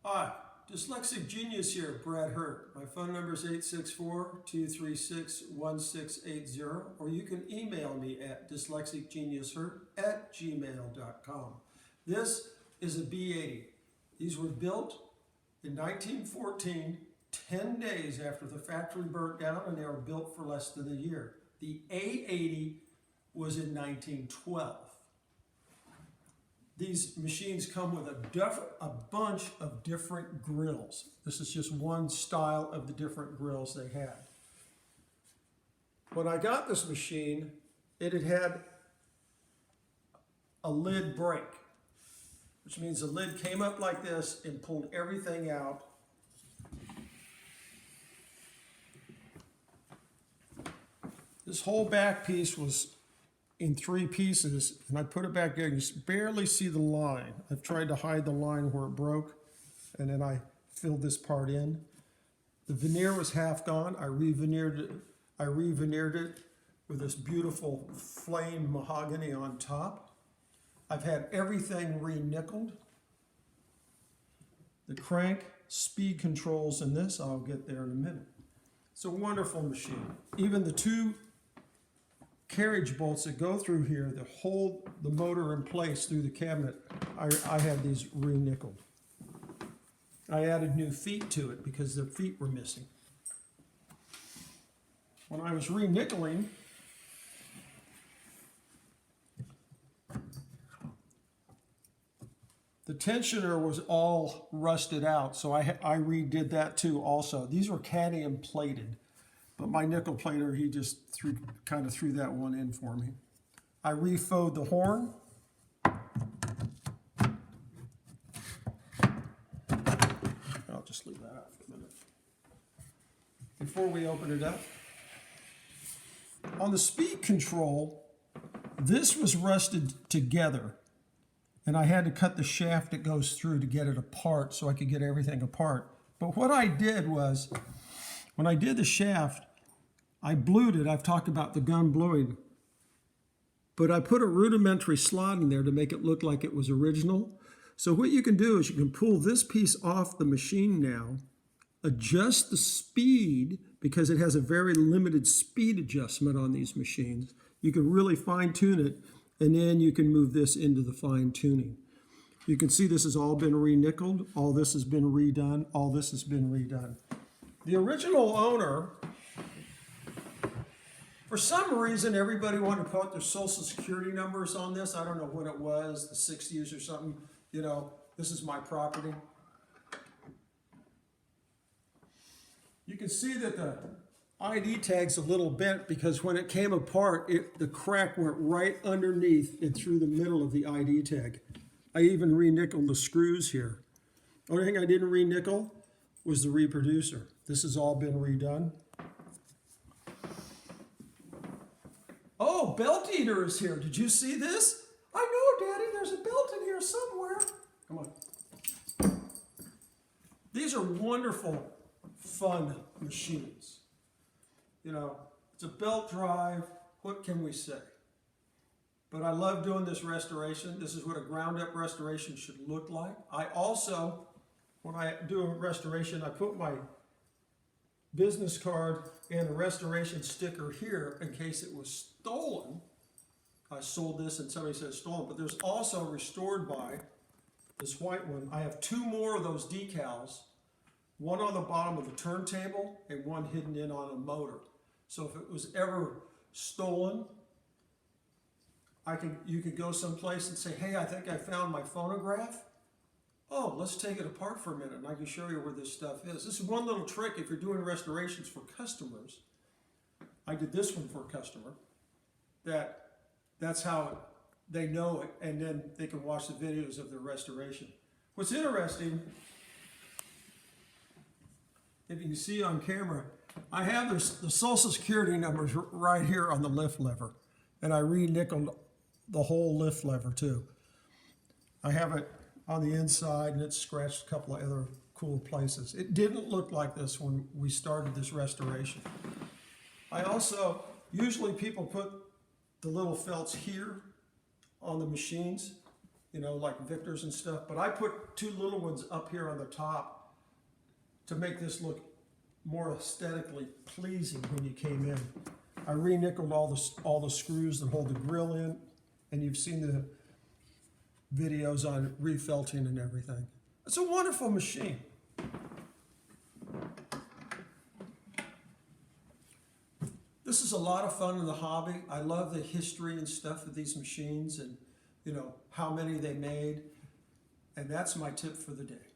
Hi, Dyslexic Genius here, Brad Hurt. My phone number is 864-236-1680, or you can email me at dyslexicgeniushurt@gmail.com. This is a B80. These were built in 1914, 10 days after the factory burnt down, and they were built for less than a year. The A80 was in 1912. These machines come with a bunch of different grills. This is just one style of the different grills they had. When I got this machine, it had a lid break, which means the lid came up like this and pulled everything out. This whole back piece was in 3 pieces, and I put it back there. You barely see the line. I've tried to hide the line where it broke, and then I filled this part in. The veneer was half gone. I re-veneered it with this beautiful flame mahogany on top. I've had everything re-nickeled. The crank, speed controls in this, I'll get there in a minute. It's a wonderful machine. Even the 2 carriage bolts that go through here that hold the motor in place through the cabinet, I had these re-nickeled. I added new feet to it because the feet were missing. When I was re-nickeling, the tensioner was all rusted out, so I redid that too also. These were cadmium plated. But my nickel plater, he just kind of threw that one in for me. I refowed the horn. I'll just leave that out for a minute. Before we open it up, on the speed control, this was rusted together. And I had to cut the shaft that goes through to get it apart so I could get everything apart. But what I did was, when I did the shaft, I blued it. I've talked about the gun bluing. But I put a rudimentary slot in there to make it look like it was original. So what you can do is you can pull this piece off the machine now, adjust the speed, because it has a very limited speed adjustment on these machines. You can really fine tune it, and then you can move this into the fine tuning. You can see this has all been re-nickeled. All this has been redone. All this has been redone. The original owner, for some reason, everybody wanted to put their social security numbers on this. I don't know what it was, the 60s or something. You know, this is my property. You can see that the ID tag's a little bent because when it came apart, the crack went right underneath and through the middle of the ID tag. I even re-nickeled the screws here. Only thing I didn't re-nickel was the reproducer. This has all been redone. Oh, Belt Eater is here. Did you see this? I know, Daddy, there's a belt in here somewhere. Come on. These are wonderful, fun machines. You know, it's a belt drive. What can we say? But I love doing this restoration. This is what a ground-up restoration should look like. I also, when I do a restoration, I put my business card and a restoration sticker here in case it was stolen. I sold this and somebody said stolen, but there's also restored by this white one. I have 2 more of those decals, one on the bottom of the turntable and one hidden in on a motor. So if it was ever stolen, you could go someplace and say, hey, I think I found my phonograph. Oh, let's take it apart for a minute and I can show you where this stuff is. This is one little trick if you're doing restorations for customers. I did this one for a customer. That's how they know it, and then they can watch the videos of the restoration. What's interesting, if you can see on camera, I have the social security numbers right here on the lift lever, and I re-nickeled the whole lift lever too. I have it on the inside, and it's scratched a couple of other cool places. It didn't look like this when we started this restoration. I also, usually people put the little felts here on the machines. you know, like Victor's and stuff. But I put two little ones up here on the top to make this look more aesthetically pleasing when you came in. I re-nickeled all the screws that hold the grill in, and you've seen the videos on refelting and everything. It's a wonderful machine. This is a lot of fun in the hobby. I love the history and stuff of these machines and, you know, how many they made. And that's my tip for the day.